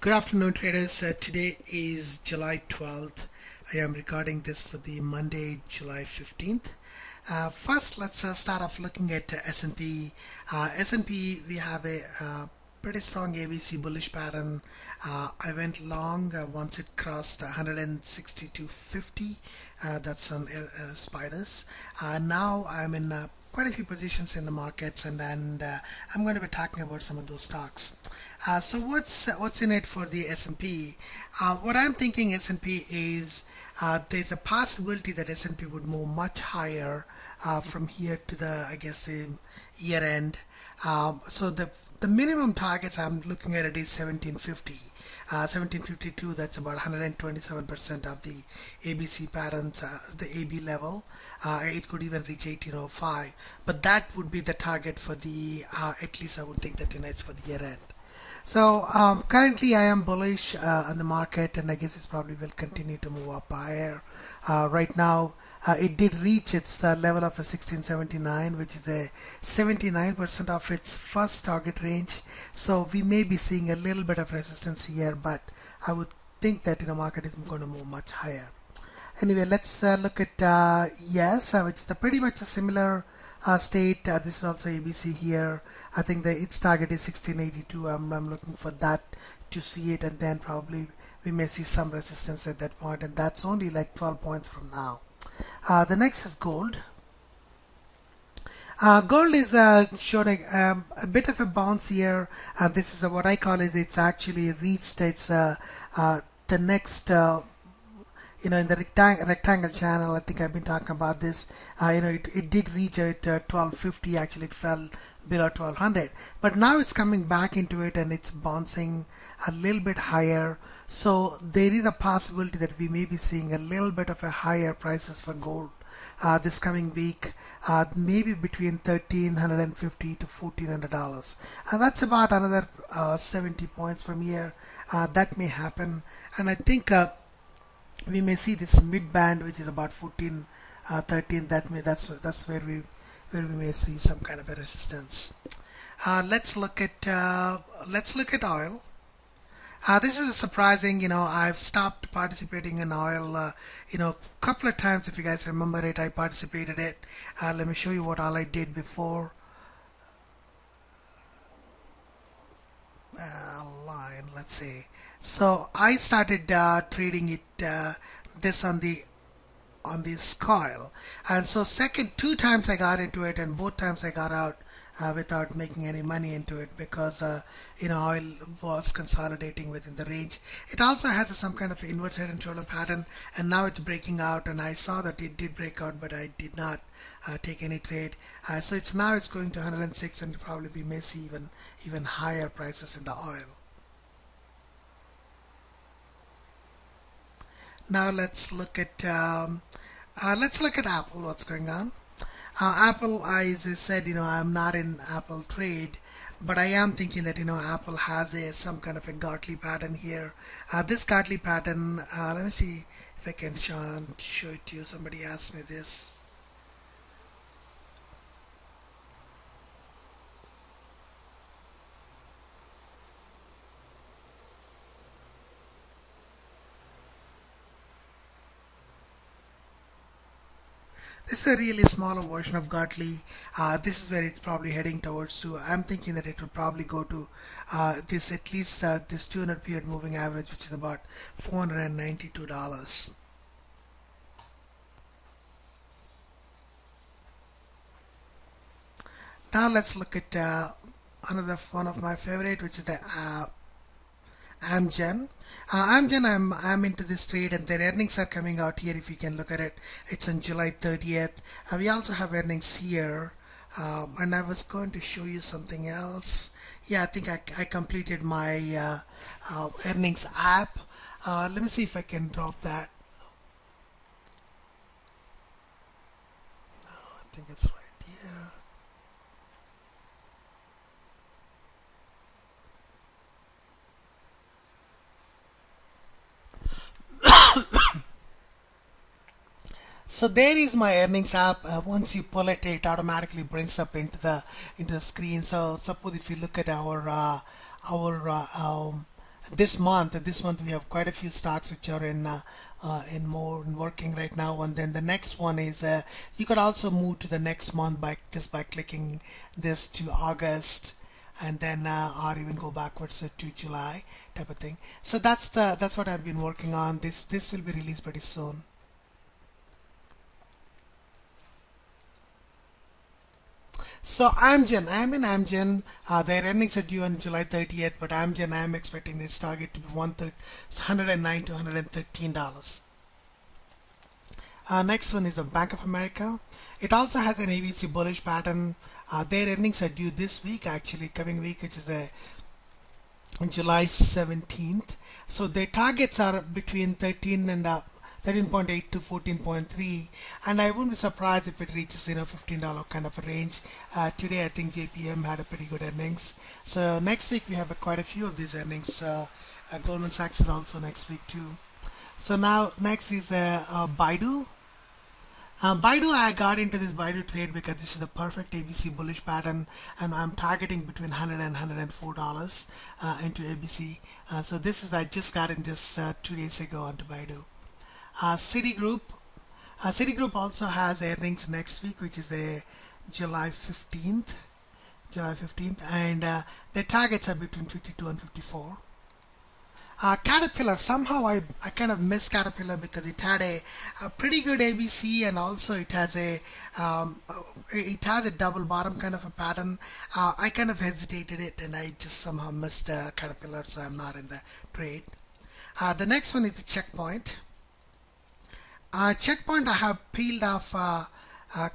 Good afternoon, traders. Today is July 12th. I am recording this for the Monday, July 15th. First, let's start off looking at S&P. S&P, we have a pretty strong ABC bullish pattern. I went long once it crossed 162.50. That's on spiders. Now I'm in quite a few positions in the markets, and I'm going to be talking about some of those stocks. So what's in it for the S&P? What I'm thinking S&P is there's a possibility that S&P would move much higher from here to the I guess the year end. So the minimum targets I'm looking at it is 1750. 1752, that's about 127% of the ABC patterns, the AB level. It could even reach 1805, but that would be the target for the at least I would think that it's for the year end. So currently I am bullish on the market, and I guess it probably will continue to move up higher. Right now it did reach its level of a 1679, which is a 79% of its first target range. So we may be seeing a little bit of resistance here, but I would think that the market is going to move much higher. Anyway, let's look at yes, which is pretty much a similar state. This is also ABC here. I think its target is 1682. I'm looking for that to see it, and then probably we may see some resistance at that point, and that's only like 12 points from now. The next is gold. Gold is showing a bit of a bounce here. This is what I call is it's actually reached its the next in the rectangle channel. I think I've been talking about this. It did reach at 1250. Actually, it fell below 1200, but now it's coming back into it and it's bouncing a little bit higher. So there is a possibility that we may be seeing a little bit of a higher prices for gold this coming week, maybe between $1,350 to $1,400. That's about another 70 points from here. That may happen, and I think we may see this mid band, which is about 14, 13. That's where we may see some kind of a resistance. Let's look at oil. This is surprising. I've stopped participating in oil. Couple of times, if you guys remember it, I participated it. Let me show you what all I did before. Line, let's say. So I started trading it this on this coil, and so two times I got into it, and both times I got out without making any money into it, because oil was consolidating within the range. It also has some kind of inverted head and shoulder pattern, and now it's breaking out, and I saw that it did break out, but I did not take any trade. So it's going to 106, and probably we may see even higher prices in the oil. Now let's look at Apple. What's going on? Apple, as I said, I'm not in Apple trade, but I am thinking that Apple has some kind of a Gartley pattern here. This Gartley pattern, let me see if I can show it to you. Somebody asked me this. This is a really smaller version of Gartley. This is where it's probably heading towards to. I'm thinking that it would probably go to this, at least this 200 period moving average, which is about $492. Now let's look at another one of my favorite, which is the Amgen. Amgen, I'm into this trade, and their earnings are coming out here. If you can look at it, it's on July 30th. We also have earnings here, and I was going to show you something else. Yeah, I think I completed my earnings app. Let me see if I can drop that. I think it's right here. So there is my earnings app. Once you pull it, it automatically brings up into the screen. So suppose if you look at our This month we have quite a few stocks which are in more in working right now, and then the next one is you could also move to the next month by just by clicking this to August, and then or even go backwards to July type of thing. So that's what I've been working on. This will be released pretty soon. So Amgen, I'm in Amgen. Their earnings are due on July 30th, but Amgen, I'm expecting this target to be 109 to $113. Next one is the Bank of America. It also has an ABC bullish pattern. Their earnings are due this week, actually, coming week, which is July 17th. So their targets are between 13.8 to 14.3, and I wouldn't be surprised if it reaches $15 kind of a range. Today I think JPM had a pretty good earnings. So next week we have quite a few of these earnings. Goldman Sachs is also next week too. So now next is Baidu. Baidu, I got into this Baidu trade because this is the perfect ABC bullish pattern, and I'm targeting between 100 and $104 into ABC. So this is I just got in just 2 days ago onto Baidu. Citigroup. Citigroup also has earnings next week, which is July 15th. July 15th, and their targets are between 52 and 54. Caterpillar, somehow I kind of missed Caterpillar because it had a pretty good ABC, and also it has a double bottom kind of a pattern. I kind of hesitated it, and I just somehow missed Caterpillar, so I'm not in the trade. The next one is the Checkpoint. Checkpoint, I have peeled off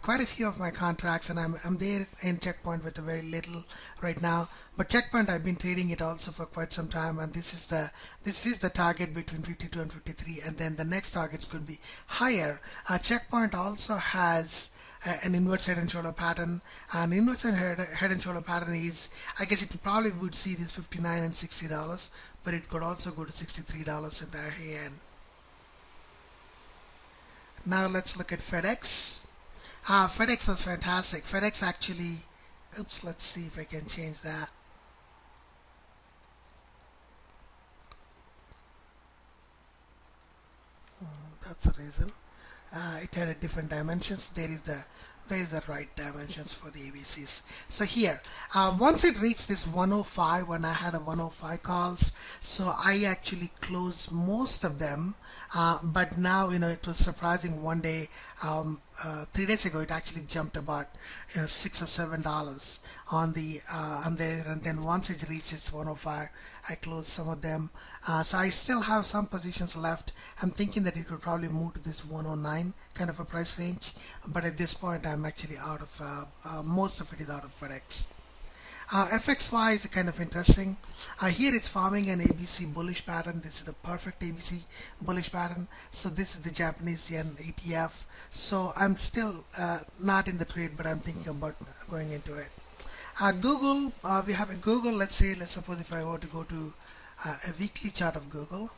quite a few of my contracts, and I'm there in Checkpoint with a very little right now. But Checkpoint, I've been trading it also for quite some time, and this is the target between 52 and 53, and then the next targets could be higher. Checkpoint also has an inverse head and shoulder pattern. An inverse head and shoulder pattern is, I guess it probably would see this 59 and $60, but it could also go to $63 in the high end. Now let's look at FedEx. FedEx was fantastic. FedEx actually, oops, let's see if I can change that. That's the reason. It had a different dimensions. There is the right dimensions for the ABCs. So here, once it reached this 105, when I had a 105 calls, so I actually closed most of them. But now, it was surprising. One day, 3 days ago, it actually jumped about $6 or $7 on there, and then once it reaches 105, I closed some of them. So I still have some positions left. I'm thinking that it will probably move to this 109 kind of a price range, but at this point I'm actually out of most of it is out of FedEx. FXY is kind of interesting. Here it's forming an ABC bullish pattern. This is the perfect ABC bullish pattern. So this is the Japanese yen ETF. So I'm still not in the trade, but I'm thinking about going into it. Google, we have a Google. Let's suppose if I were to go to a weekly chart of Google.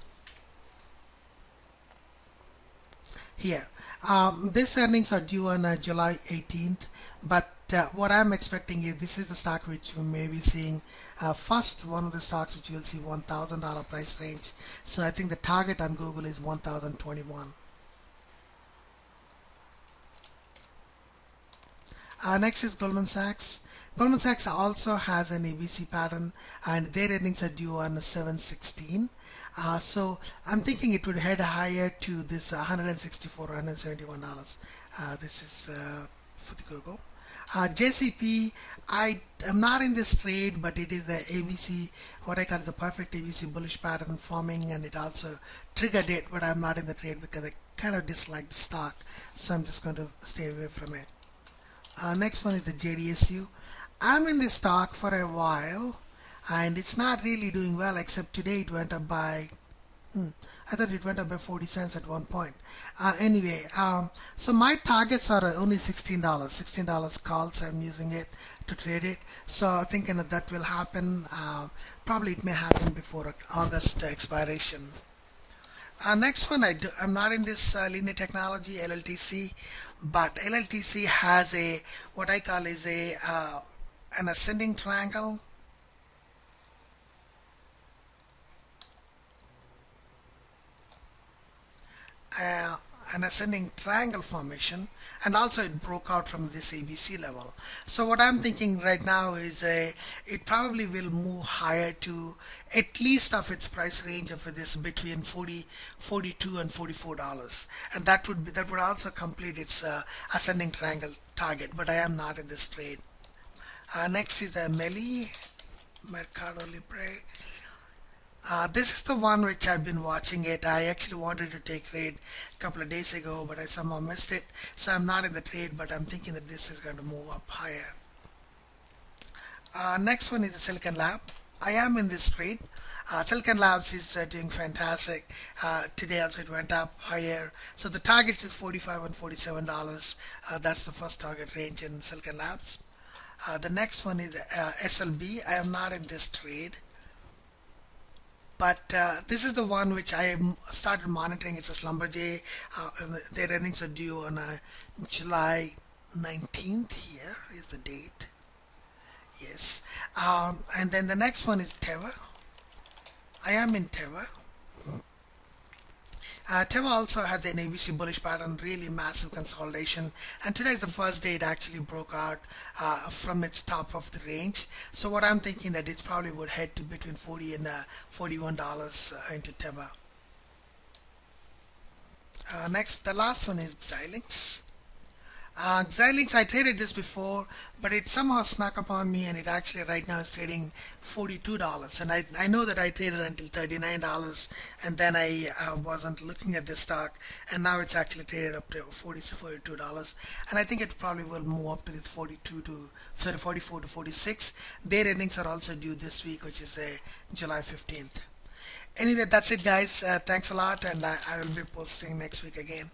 Here, these earnings are due on July 18th, but what I'm expecting is this is the stock which you may be seeing first, one of the stocks which you will see $1,000 price range. So I think the target on Google is 1,021. Next is Goldman Sachs. Goldman Sachs also has an ABC pattern, and their earnings are due on 7/16. So I'm thinking it would head higher to this 164 or $171. This is for the Google. JCP, I am not in this trade, but it is the ABC, what I call the perfect ABC bullish pattern forming, and it also triggered it, but I'm not in the trade because I kind of dislike the stock, so I'm just going to stay away from it. Next one is the JDSU. I'm in this stock for a while, and it's not really doing well, except today it went up by I thought it went up by 40 cents at one point. Anyway, so my targets are only $16. $16 calls. I'm using it to trade it. So thinking that will happen. Probably it may happen before August expiration. Next one, I'm not in this linear technology LLTC, but LLTC has a what I call is an ascending triangle. an ascending triangle formation, and also it broke out from this ABC level. So what I'm thinking right now is it probably will move higher to at least of its price range of this between 42 and $44, and that would also complete its ascending triangle target. But I am not in this trade. Next is a Meli Mercado Libre. This is the one which I've been watching it. I actually wanted to take trade a couple of days ago, but I somehow missed it. So I'm not in the trade, but I'm thinking that this is going to move up higher. Next one is the Silicon Lab. I am in this trade. Silicon Labs is doing fantastic. Today also it went up higher. So the target is 45 and $47. That's the first target range in Silicon Labs. The next one is SLB. I am not in this trade. But this is the one which I started monitoring. It's a Schlumberger. Their earnings are due on July 19th. Here is the date. Yes. And then the next one is Teva. I am in Teva. Teva also had an ABC bullish pattern, really massive consolidation, and today is the first day it actually broke out from its top of the range. So what I'm thinking that it probably would head to between 40 and $41 into Teva. Next, the last one is Xilinx. Xilinx, I traded this before, but it somehow snuck upon me, and it actually right now is trading $42. And I know that I traded until $39, and then I wasn't looking at this stock, and now it's actually traded up to $42. And I think it probably will move up to this 44 to 46. Their earnings are also due this week, which is July 15th. Anyway, that's it, guys. Thanks a lot, and I will be posting next week again.